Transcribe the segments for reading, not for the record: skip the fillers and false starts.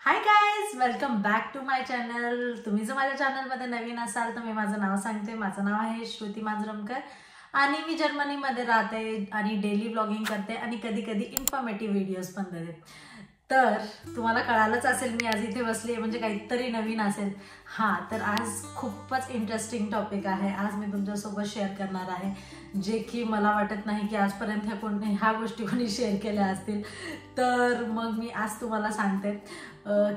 High guys, welcome back to my channel. तुम्ही जर माझ्या चॅनलमध्ये नवीन असाल तर मी माझं नाव सांगते। माझं नाव आहे श्रुती मांजरमकर आणि मी जर्मनीमध्ये राहते आणि डेली ब्लॉगिंग करते आणि कधी कधी इन्फॉर्मेटिव्ह व्हिडिओज पण देते। तर तुम्हाला कळालंच असेल मी आज इथे बसली आहे म्हणजे काहीतरी नवीन असेल। तर आज खूपच इंटरेस्टिंग टॉपिक आहे। आज मी तुमच्यासोबत शेअर करणार आहे जे की मला वाटत नाही की आजपर्यंत ह्या गोष्टी कोणी शेअर केल्या असतील। तर मग मी आज तुम्हाला सांगते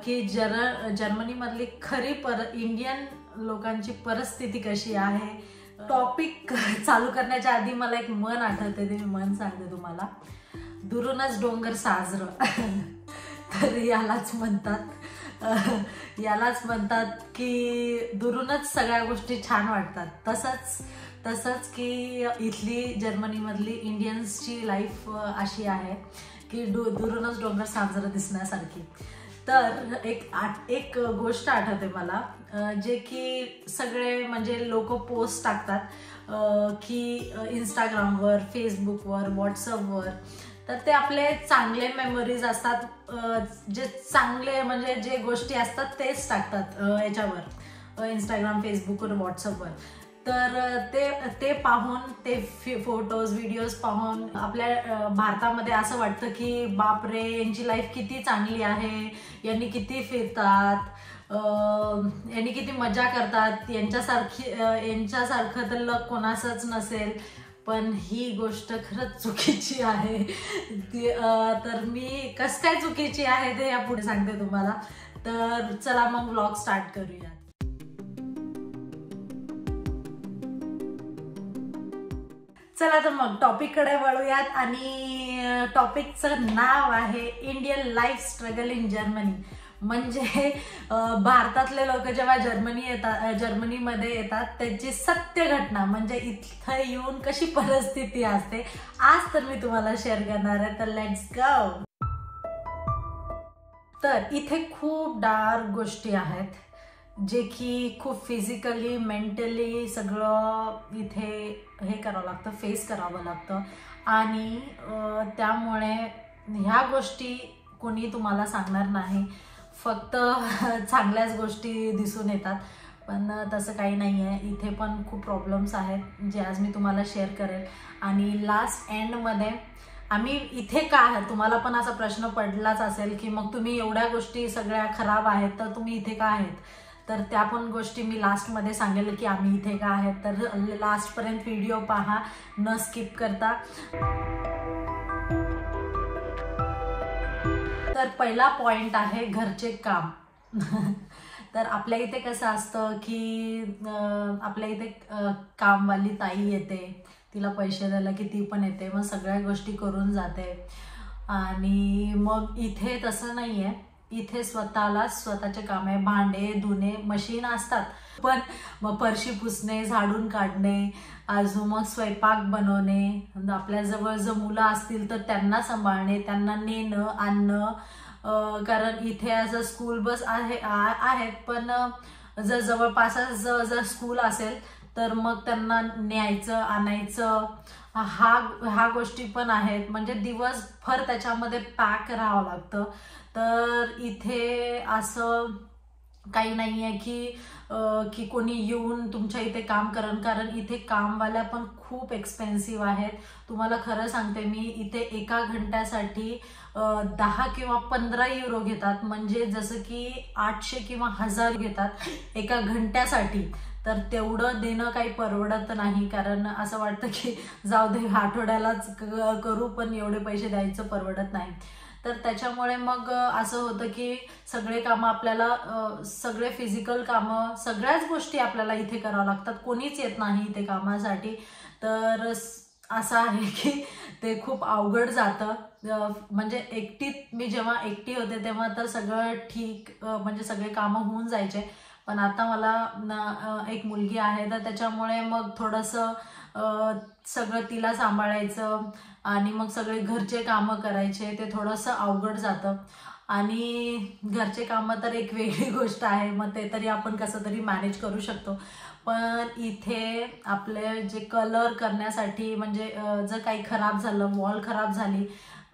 की जर्मनीमधली खरी इंडियन लोकांची परिस्थिती कशी आहे। टॉपिक चालू करण्याच्या आधी मला एक म्हण आठवते, ते मी म्हण सांगते तुम्हाला। दुरूनच डोंगर साजरं तर यालाच म्हणतात की दुरूनच सगळ्या गोष्टी छान वाटतात। तसंच की इथली जर्मनीमधली इंडियन्सची लाईफ अशी आहे की दुरूनच डोंगर साजरं दिसण्यासारखी। तर एक गोष्ट आठवते मला, जे की सगळे म्हणजे लोक पोस्ट टाकतात की इंस्टाग्रामवर, फेसबुकवर, व्हॉट्सअपवर। तर ते आपले चांगले मेमरीज असतात, जे चांगले म्हणजे जे गोष्टी असतात तेच टाकतात याच्यावर, इंस्टाग्राम, फेसबुकवर, व्हॉट्सअपवर। तर ते पाहून, ते फोटोज व्हिडिओज पाहून आपल्या भारतामध्ये असं वाटतं की बापरे, यांची लाईफ किती चांगली आहे, यांनी किती फिरतात, यांनी किती मजा करतात, यांच्यासारखं तर लक कोणाचंच नसेल। पण ही गोष्ट खरंच चुकीची आहे। तर मी कसं काय चुकीची आहे ते यापुढे सांगते तुम्हाला। तर चला मग व्लॉग स्टार्ट करूया। चला तर मग टॉपिककडे वळूयात आणि टॉपिकचं नाव आहे Indian life struggle in Germany. म्हणजे भारतातले लोक जेव्हा जर्मनीमध्ये येतात त्याची सत्य घटना, म्हणजे इथं येऊन कशी परिस्थिती असते, आज तर मी तुम्हाला शेअर करणार आहे। तर लेट्स गो। तर इथे खूप डार्क गोष्टी आहेत, जे की खूप फिजिकली, मेंटली सगळं इथे हे करावं लागतं, फेस करावं लागतं। आणि त्यामुळे ह्या गोष्टी कोणी तुम्हाला सांगणार नाही, फक्त चांगल्याच गोष्टी दिसून येतात। पण तसं काही नाही आहे, इथे पण खूप प्रॉब्लेम्स आहेत जे आज मी तुम्हाला शेअर करेल। आणि लास्ट एंडमध्ये आम्ही इथे का आहे, तुम्हाला पण असा प्रश्न पडलाच असेल की मग तुम्ही एवढ्या गोष्टी सगळ्या खराब आहेत तर तुम्ही इथे का आहेत। तर त्या पण गोष्टी मी लास्टमध्ये सांगेल की आम्ही इथे का आहेत। तर लास्टपर्यंत व्हिडिओ पहा, न स्किप करता। तर पहिला पॉइंट आहे घरचे काम। तर आपल्या इथे कसं असतं की आपल्या इथे कामवाली ताई येते, तिला पैसे द्यायला की ती पण येते, मग सगळ्या गोष्टी करून जाते। आणि मग इथे तसं नाही आहे, इथे स्वतःचे काम आहे। भांडे धुणे मशीन असतात, पण मग फरशी पुसणे, झाडून काढणे, अजून मग स्वयंपाक बनवणे, आपल्याजवळ जर मुलं असतील तर त्यांना सांभाळणे, त्यांना नेणं आणणं। कारण इथे असं स्कूल बस आहेत, पण जर जवळपासच जर स्कूल असेल तर मग त्यांना न्यायचं आणायचं, ह्या गोष्टी पण आहेत। म्हणजे दिवसभर त्याच्यामध्ये पॅक राहावं लागतं। तर इथे असं काही नाही आहे की कोणी येऊन तुमच्या इथे काम करेल, कारण इथे कामवाल्या पण खूप एक्सपेन्सिव्ह आहेत। तुम्हाला खरं सांगते मी, इथे एका घंट्यासाठी 10 किंवा 15 युरो घेतात, म्हणजे जसं की 800 किंवा 1000 घेतात एका घंट्यासाठी। तर तेवढं देणं काही परवडत नाही, कारण असं वाटतं की जाऊ दे आठवड्यालाच करू, पण एवढे पैसे द्यायचं परवडत नाही। तर त्याच्यामुळे मग असं होतं की सगळे कामं आपल्याला, सगळे फिजिकल कामं, सगळ्याच गोष्टी आपल्याला इथे करावं लागतात, कोणीच येत नाही इथे कामासाठी। तर असं आहे की ते खूप अवघड जातं। म्हणजे मी जेव्हा एकटी होते तेव्हा तर सगळं ठीक, म्हणजे सगळे कामं होऊन जायचे। पण आता मला एक मुलगी आहे, तर त्याच्यामुळे मग थोडंसं सगळं तिला सांभाळायचं आणि मग सगळे घरचे कामं करायचे, ते थोडंसं अवघड जातं। आणि घरचे कामं तर एक वेगळी गोष्ट आहे, मग ते तरी आपण कसं तरी मॅनेज करू शकतो। पण इथे आपले जे कलर करण्यासाठी, म्हणजे जर काही खराब झालं, वॉल खराब झाली,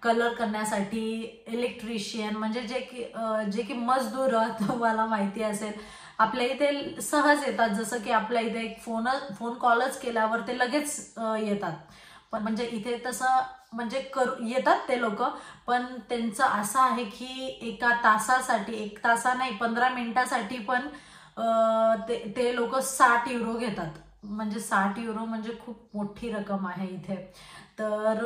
कलर करण्यासाठी इलेक्ट्रिशियन म्हणजे जे की मजदूर तुम्हाला माहिती असेल आपल्या इथे सहज येतात, जसं की आपल्या इथे एक फोन कॉलच केल्यावर ते लगेच येतात. पण म्हणजे इथे तसं म्हणजे येतात ते लोक, पण त्यांचं असं आहे की एका तासासाठी, 1 तास नाही 15 मिनिटासाठी पण ते लोक 60 युरो घेतात. म्हणजे 60 युरो म्हणजे खूप मोठी रक्कम आहे इथे. तर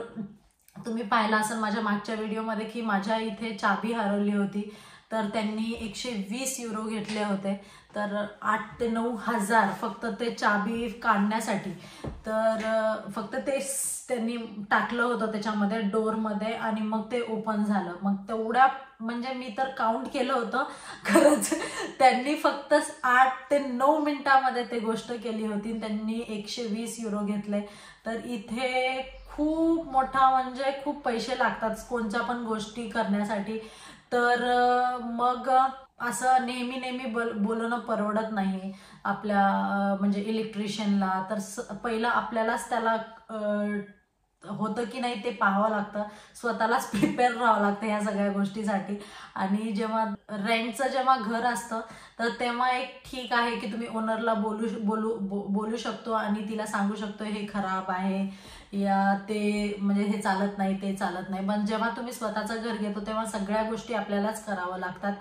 तुम्ही पाहिलं असेल माझ्या मागच्या व्हिडिओमध्ये की माझ्या इथे चाबी हरवली होती, तर त्यांनी 120 युरो घेतले होते. तर 8 ते 9 हजार फक्त ते चाबी काढण्यासाठी. तर फक्त ते त्यांनी टाकलं होतं त्याच्यामध्ये डोअरमध्ये आणि मग ते ओपन झालं. मग तेवढ्या म्हणजे मी तर काउंट केलं होतं खरंच, त्यांनी फक्त 8 ते 9 मिनिटामध्ये ते गोष्ट केली होती. त्यांनी 120 युरो घेतले. तर इथे खूप मोठा म्हणजे खूप पैसे लागतात कोणत्या पण गोष्टी करण्यासाठी. तर मग असं नेहमी बोलणं परवडत नाही आपल्या म्हणजे इलेक्ट्रिशियनला. तर पहिलं आपल्यालाच त्याला होतं की नाही ते पाहावं लागतं, स्वतःलाच प्रिपेअर राहावं लागतं ह्या सगळ्या गोष्टीसाठी. आणि जेव्हा रेंटचं जेव्हा घर असतं तर तेव्हा एक ठीक आहे की तुम्ही ओनरला बोलू शकतो आणि तिला सांगू शकतो हे खराब आहे या ते म्हणजे हे चालत नाही ते चालत नाही. पण जेव्हा तुम्ही स्वतःचं घर घेतो तेव्हा सगळ्या गोष्टी आपल्यालाच करावं लागतात.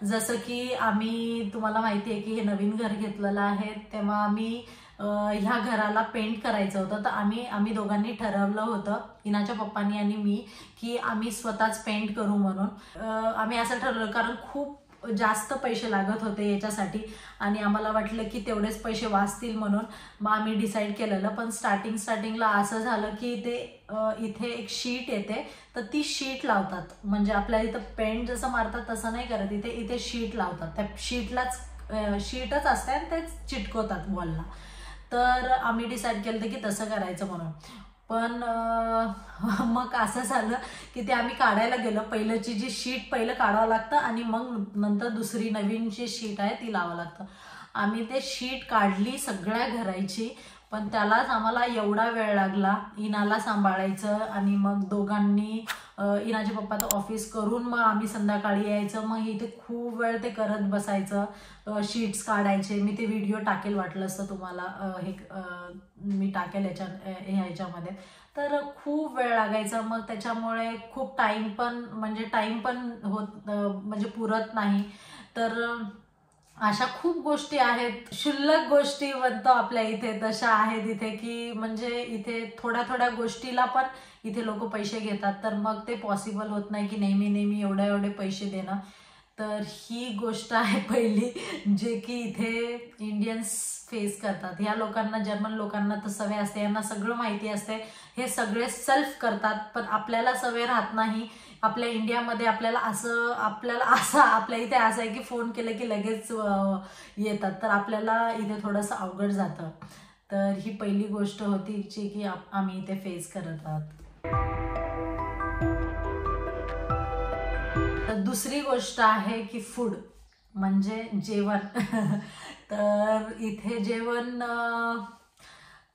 जसं की तुम्हाला माहिती आहे की हे नवीन घर घेतलेलं आहे, तेव्हा आम्ही ह्या घराला पेंट करायचं होतं. तर आम्ही दोघांनी ठरवलं होतं, इनाच्या पप्पांनी आणि मी, की आम्ही स्वतःच पेंट करू म्हणून. आम्ही असं ठरवलं कारण खूप जास्त पैसे लागत होते याच्यासाठी आणि आम्हाला वाटलं की तेवढेच पैसे वाचतील म्हणून मग आम्ही डिसाईड केलेलं. पण स्टार्टिंगला असं झालं की इथे एक शीट येते, तर ती शीट लावतात. म्हणजे आपल्या इथं पेंट जसं मारतात तसं नाही करत, इथे शीट लावतात. त्या शीटच असते आणि ते चिटकवतात वॉलला. तर आम्ही डिसाईड केलं की तसं करायचं म्हणून. पण मग असं झालं की ते आम्ही काढायला गेलो. पहिल्याची जी शीट पहिलं काढावं लागतं आणि मग नंतर दुसरी नवीन जी शीट आहे ती लावावं लागतं. आम्ही ते शीट काढली सगळ्या घराची, पण त्यालाच आम्हाला एवढा वेळ लागला इनाला सांभाळायचं आणि मग दोघांनी इनाचे पप्पा तर ऑफिस करून मग आम्ही संध्याकाळी यायचं. मग इथे खूप वेळ ते करत बसायचं, शीट्स काढायचे. मी ते व्हिडिओ टाकेल वाटलं असतं तुम्हाला, मी टाकेल ह्याच्यामध्ये. तर खूप वेळ लागायचा. मग त्याच्यामुळे खूप टाइम पण म्हणजे पुरत नाही. तर अशा खूप गोष्टी आहेत, क्षुल्लक गोष्टी म्हणतो आपल्या इथे तशा आहेत इथे, की म्हणजे इथे थोड्या गोष्टीला पण इथे लोक पैसे घेतात. तर मग ते पॉसिबल होत नाही की नेहमी एवढे पैसे देणं. तर ही गोष्ट आहे पहिली जे की इथे इंडियन्स फेस करतात. ह्या लोकांना, जर्मन लोकांना तर सवय असते, यांना सगळं माहिती असते, हे सगळे सेल्फ करतात. पण आपल्याला सवय राहत नाही. आपल्या इंडियामध्ये आपल्या इथे असं आहे की फोन केलं की लगेच येतात. तर आपल्याला इथे थोडंसं अवघड जातं. तर ही पहिली गोष्ट होती जी की आम्ही इथे फेस करत आहोत. तर दुसरी गोष्ट आहे की फूड म्हणजे जेवण. तर इथे जेवण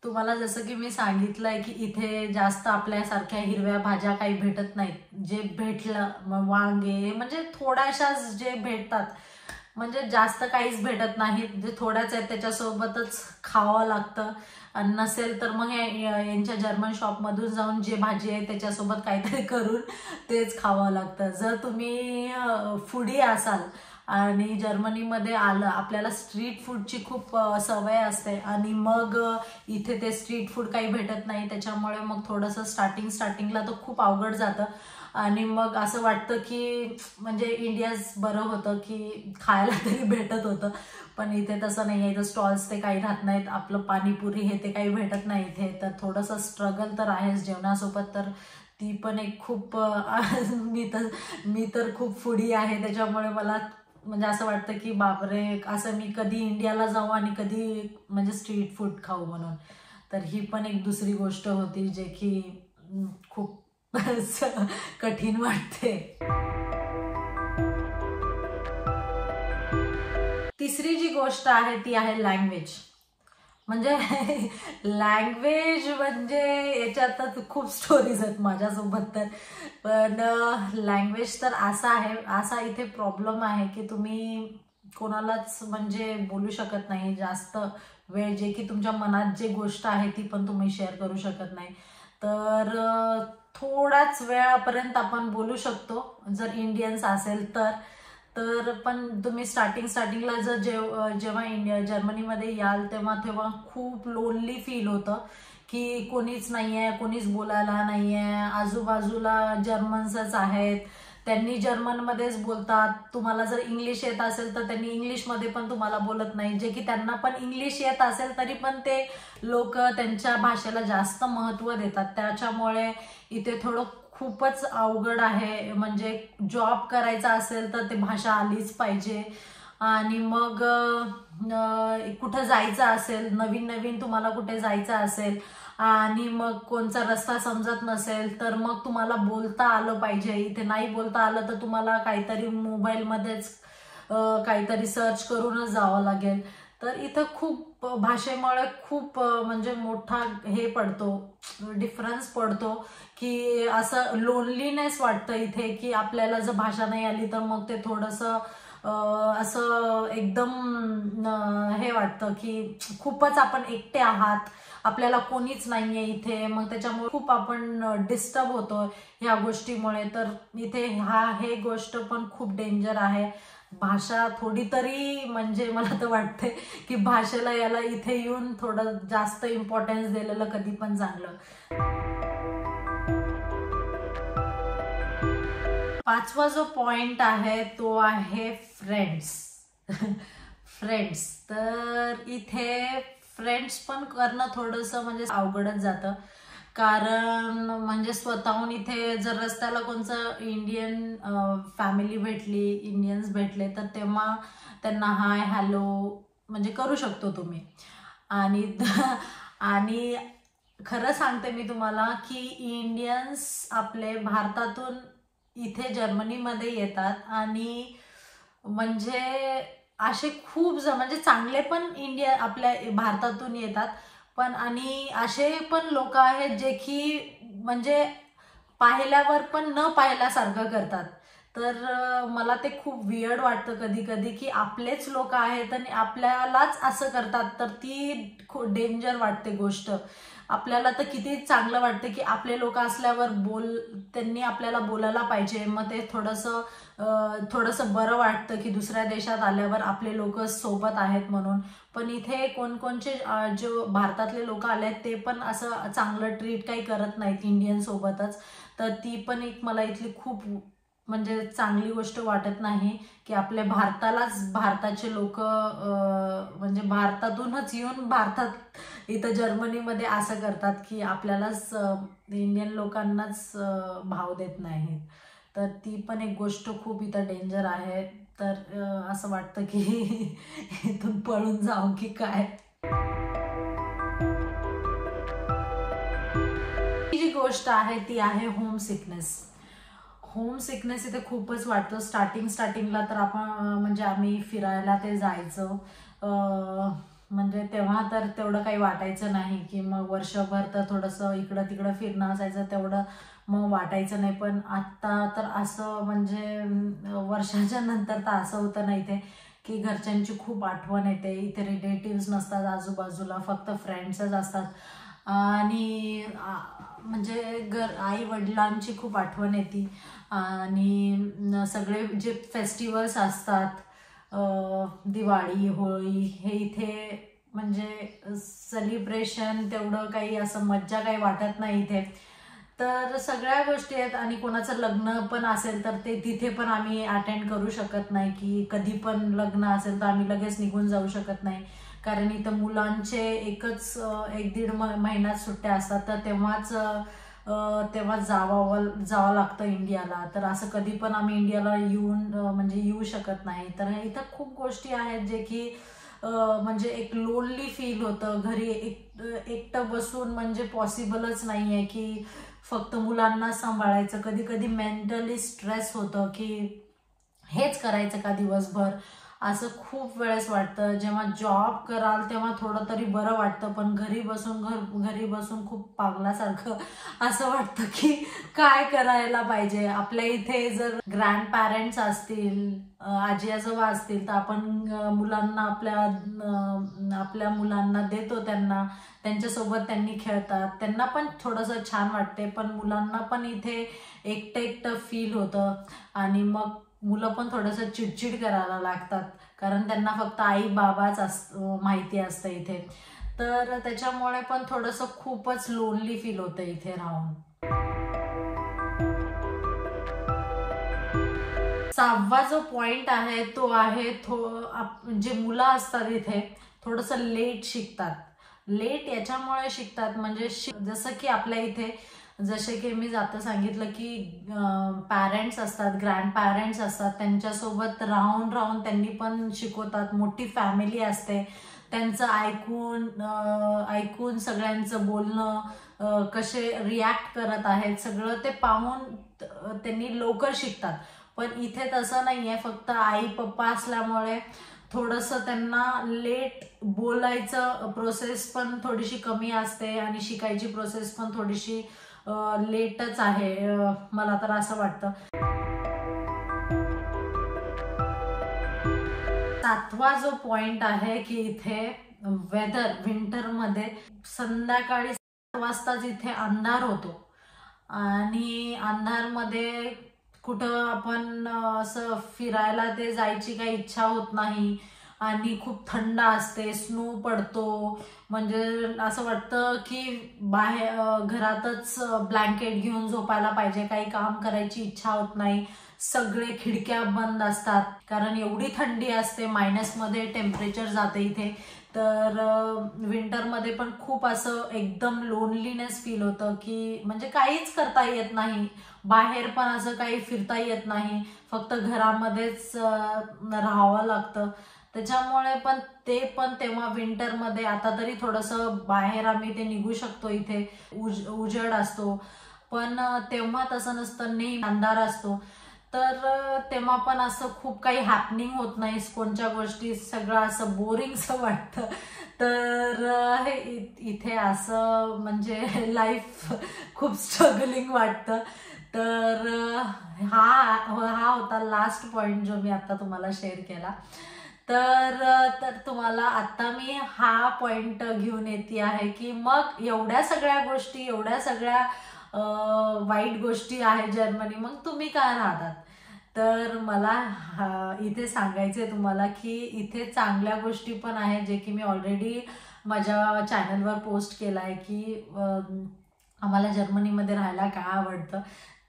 तुम्हाला जसं की मी सांगितलंय की इथे जास्त आपल्यासारख्या हिरव्या भाज्या काही भेटत नाहीत. जे भेटलं मग वांगे म्हणजे थोड्याशाच जे भेटतात, म्हणजे जास्त काहीच भेटत नाही. जे थोड्याच आहेत त्याच्यासोबतच खावं लागतं. आणि नसेल तर मग यांच्या जर्मन शॉपमधून जाऊन जे भाजी आहे त्याच्यासोबत काहीतरी करून तेच खावं लागतं. जर तुम्ही फूडी असाल आणि जर्मनीमध्ये आलं, आपल्याला स्ट्रीट फूडची खूप सवय असते आणि मग इथे ते स्ट्रीट फूड काही भेटत नाही. त्याच्यामुळे मग थोडंसं स्टार्टिंगला तर खूप अवघड जातं आणि मग असं वाटतं की म्हणजे इंडियाच बरं होतं की खायला तरी भेटत होतं. पण इथे तसं नाही आहे. इथं स्टॉल्स ते काही राहत नाहीत. आपलं पाणीपुरी हे ते काही भेटत नाही इथे. तर थोडंसं स्ट्रगल तर आहेच जेवणासोबत. तर ती पण एक खूप मी तर खूप फूडी आहे. त्याच्यामुळे मला म्हणजे असं वाटतं की बापरे, असं मी कधी इंडियाला जाऊ आणि कधी म्हणजे स्ट्रीट फूड खाऊ म्हणून. तर ही पण एक दुसरी गोष्ट होती जे की खूप कठीण वाटते. तिसरी जी गोष्ट आहे ती आहे लँग्वेज. म्हणजे लँग्वेज म्हणजे याच्यात तर खूप स्टोरीज आहेत माझ्यासोबत तर. पण लँग्वेज तर असा इथे प्रॉब्लेम आहे की तुम्ही कोणालाच म्हणजे बोलू शकत नाही जास्त वेळ, जे की तुमच्या मनात जे गोष्ट आहे ती पण तुम्ही शेअर करू शकत नाही. तर थोड्याच वेळापर्यंत आपण बोलू शकतो जर इंडियन्स असेल तर पण तुम्ही स्टार्टिंगला जर जेव्हा जर्मनीमध्ये याल तेव्हा खूप लोनली फील होतं की कोणीच नाहीये, कोणीच बोलायला नाहीये, आजूबाजूला जर्मन्सच आहेत, त्यांनी जर्मनमध्येच बोलतात. तुम्हाला जर इंग्लिश येत असेल तर त्यांनी इंग्लिशमध्ये पण तुम्हाला बोलत नाही, जे की त्यांना पण इंग्लिश येत असेल तरी पण ते लोक त्यांच्या भाषेला जास्त महत्त्व देतात. त्याच्यामुळे इथे थोडं खूपच अवघड आहे. म्हणजे जॉब करायचा असेल तर ते भाषा आलीच पाहिजे. आणि मग कुठं जायचं असेल, नवीन तुम्हाला कुठे जायचं असेल आणि मग कोणचा रस्ता समजत नसेल तर मग तुम्हाला बोलता आलं पाहिजे. इथे नाही बोलता आलं तर तुम्हाला काहीतरी मोबाईलमध्येच काहीतरी सर्च करूनच जावं लागेल. तर इथं खूप भाषेमुळे खूप म्हणजे मोठा हे पडतो, डिफरन्स पडतो की असं लोनलीनेस वाटतं इथे की आपल्याला जर भाषा नाही आली तर मग ते थोडंसं असं एकदम हे वाटतं की खूपच आपण एकटे आहात, आपल्याला कोणीच नाहीये इथे. मग त्याच्यामुळे खूप आपण डिस्टर्ब होतो ह्या गोष्टीमुळे. तर इथे हे गोष्ट पण खूप डेंजर आहे. भाषा थोडी तरी म्हणजे मला तर वाटते की भाषेला याला इथे येऊन थोडं जास्त इम्पॉर्टन्स दिलेलं कधी पण चांगलं. 5वा जो पॉइंट आहे तो आहे फ्रेंड्स. फ्रेंड्स तर इथे फ्रेंड्स पण करणं थोडंसं म्हणजे अवघडच जातं. कारण म्हणजे स्वतःहून इथे जर रस्त्याला कोणचं इंडियन फॅमिली भेटली, इंडियन्स भेटले तर तेव्हा त्यांना हाय हॅलो म्हणजे करू शकतो तुम्ही. आणि आणि खरं सांगते मी तुम्हाला की इंडियन्स आपले भारतातून इथे जर्मनीमध्ये येतात आणि म्हणजे असे खूप म्हणजे चांगले पण आपल्या भारतातून येतात पण, आणि असे पण लोक आहेत जे की म्हणजे पाहिल्यावर पण न पाहिल्यासारखं करतात. तर मला ते खूप वियर्ड वाटतं कधी कधी की आपलेच लोक आहेत आणि आपल्यालाच असं करतात. तर ती खूप डेंजर वाटते गोष्ट. आपल्याला तर किती चांगलं वाटतं की आपले लोक असल्यावर त्यांनी आपल्याला बोलायला पाहिजे. मग ते थोडंसं बरं वाटतं की दुसऱ्या देशात आल्यावर आपले लोक सोबत आहेत म्हणून. पण इथे कोणकोणचे जो भारतातले लोक आले ते पण असं चांगलं ट्रीट काही करत नाहीत इंडियन सोबतच. तर ती पण एक मला इथली खूप म्हणजे चांगली गोष्ट वाटत नाही की आपल्या भारताचे लोक म्हणजे भारतातूनच येऊन भारतात इथं जर्मनीमध्ये असं करतात की आपल्यालाच इंडियन लोकांनाच भाव देत नाहीत. तर ती पण एक गोष्ट खूप इथं डेंजर आहे. तर असं वाटतं की इथून पळून जाऊ की काय. ही जी गोष्ट आहे ती आहे होम सिकनेस. होम सिकनेस इथे खूपच वाटतं. स्टार्टिंगला तर आपण म्हणजे आम्ही फिरायला ते जायचं म्हणजे तेव्हा तर तेवढं काही वाटायचं नाही की मग वर्षभर तर थोडंसं इकडं तिकडं फिरणं असायचं, तेवढं मग वाटायचं नाही. पण आत्ता तर असं म्हणजे वर्षाच्या नंतर तर असं होतं ना इथे की घरच्यांची खूप आठवण येते. इथे रिलेटिव्स नसतात आजूबाजूला, फक्त फ्रेंड्सच असतात. आणि म्हणजे आई वडिलांची खूप आठवण येते. आणि सगळे जे फेस्टिवल्स असतात दिवाळी, होळी, हे इथे म्हणजे सेलिब्रेशन तेवढं काही असं मज्जा काही वाटत नाही इथे. तर सगळ्या गोष्टी आहेत. आणि कोणाचं लग्न पण असेल तर ते तिथे पण आम्ही अटेंड करू शकत नाही की कधी पण लग्न असेल तर आम्ही लगेच निघून जाऊ शकत नाही. कारण इथं मुलांचे एकच 1-1.5 महिन्यात सुट्ट्या असतात. तर तेव्हा जावं लागतं इंडियाला. तर असं कधी पण आम्ही इंडियाला येऊ शकत नाही. तर इथं खूप गोष्टी आहेत जे की म्हणजे एक लोनली फील होतं. घरी एकटं बसून म्हणजे पॉसिबलच नाहीये की फक्त मुलांना सांभाळायचं. कधी कधी मेंटली स्ट्रेस होतं की हेच करायचं का दिवसभर. असं खूप वेळेस वाटतं. जेव्हा जॉब कराल तेव्हा थोडं तरी बरं वाटतं, पण घरी बसून खूप पागलासारखं असं वाटतं की काय करायला पाहिजे. आपल्या इथे जर ग्रँड पॅरेंट्स असतील, आजी आजोबा असतील, तर आपण मुलांना आपल्या मुलांना देतो, त्यांच्यासोबत त्यांनी खेळतात, त्यांना पण थोडंसं छान वाटते. पण मुलांना पण इथे एकटं फील होतं आणि मग मुलं पण थोडंसं चिडचिड करायला लागतात, कारण त्यांना फक्त आई बाबाच माहिती असतं इथे. तर त्याच्यामुळे पण थोडंसं खूपच लोनली फील होतं इथे राहून. 6वा जो पॉइंट आहे तो आहे जे मुलं असतात इथे थोडंसं लेट शिकतात. लेट याच्यामुळे शिकतात म्हणजे जसं की आपल्या इथे जसे की मी आता सांगितलं की पॅरेंट्स असतात, ग्रँड पॅरेंट्स असतात, त्यांच्यासोबत राहून त्यांनी पण शिकवतात. मोठी फॅमिली असते, त्यांचं ऐकून सगळ्यांचं बोलणं, कसे रिॲक्ट करत आहेत सगळं ते पाहून त्यांनी लवकर शिकतात. पण इथे तसं नाहीये. फक्त आई पप्पा असल्यामुळे थोडंसं त्यांना लेट बोलायचं प्रोसेस पण थोडीशी कमी असते आणि शिकायची प्रोसेस पण थोडीशी लेटच आहे, मला तर असं वाटतं. 7वा जो पॉइंट आहे की इथे विंटरमध्ये संध्याकाळी 7 वाजताच इथे अंधार होतो आणि अंधारमध्ये कुठं आपण असं फिरायला ते जायची काही इच्छा होत नाही आणि खूप थंड असते, स्नो पडतो. म्हणजे असं वाटतं की घरातच ब्लँकेट घेऊन झोपायला पाहिजे, काही काम करायची इच्छा होत नाही. सगळे खिडक्या बंद असतात कारण एवढी थंडी असते, मायनसमध्ये टेम्परेचर जाते इथे. तर विंटरमध्ये पण खूप असं एकदम लोनलीनेस फील होतं की म्हणजे काहीच करता येत नाही, बाहेर पण असं काही फिरता येत नाही, फक्त घरामध्येच राहावं लागतं. त्याच्यामुळे पण तेव्हा विंटरमध्ये आता तरी थोडंसं बाहेर आम्ही ते निघू शकतो, इथे उजेड असतो, पण तेव्हा तसं नसतं, नेहमी अंधार असतो. तर तेव्हा पण असं खूप काही हॅपनिंग होत नाही, कोणत्या गोष्टी, सगळं असं बोरिंगसं वाटतं. तर इथे असं म्हणजे लाईफ खूप स्ट्रगलिंग वाटतं. तर हा होता लास्ट पॉइंट जो मी आता तुम्हाला शेअर केला. तर तुम्हाला आता मी हा पॉइंट घेऊन येते आहे की मग एवढ्या सगळ्या गोष्टी, एवढ्या सगळ्या वाईट गोष्टी आहेत जर्मनी, मग तुम्ही काय राहतात. तर मला इथे सांगायचंय तुम्हाला की इथे चांगल्या गोष्टी पण आहेत, जे की मी ऑलरेडी माझ्या चॅनलवर पोस्ट केला आहे की आम्हाला जर्मनीमध्ये राहायला काय आवडतं.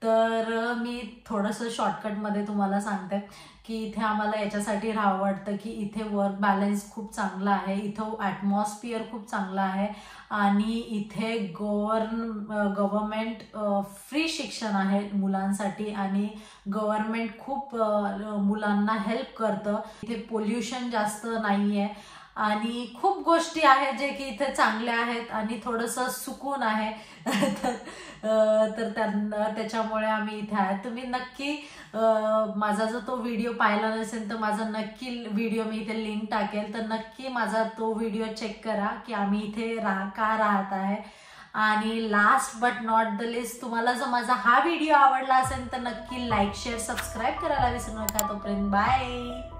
तर मी थोडंसं शॉर्टकटमध्ये तुम्हाला सांगते की इथे आम्हाला याच्यासाठी राहावं वाटतं की इथे वर्क बॅलन्स खूप चांगला आहे, इथं ॲटमॉस्फिअर खूप चांगला आहे आणि इथे गव्हर्नमेंट फ्री शिक्षण आहे मुलांसाठी आणि गव्हर्नमेंट खूप मुलांना हेल्प करतं. इथे पोल्युशन जास्त नाही आहे आणि खूप गोष्टी आहेत जे की इथे चांगल्या आहेत आणि थोडंसं सुकून आहे. तर त्याच्यामुळे आम्ही इथे आहे. तुम्ही नक्की माझा जो तो व्हिडिओ पाहिला नसेल तर माझा नक्की व्हिडिओ मी इथे लिंक टाकेल, तर नक्की माझा तो व्हिडिओ चेक करा की आम्ही इथे का राहत आहे. आणि last but not the list, तुम्हाला जर माझा हा व्हिडिओ आवडला असेल तर नक्की लाईक शेअर सबस्क्राईब करायला विसरू नका. तोपर्यंत बाय.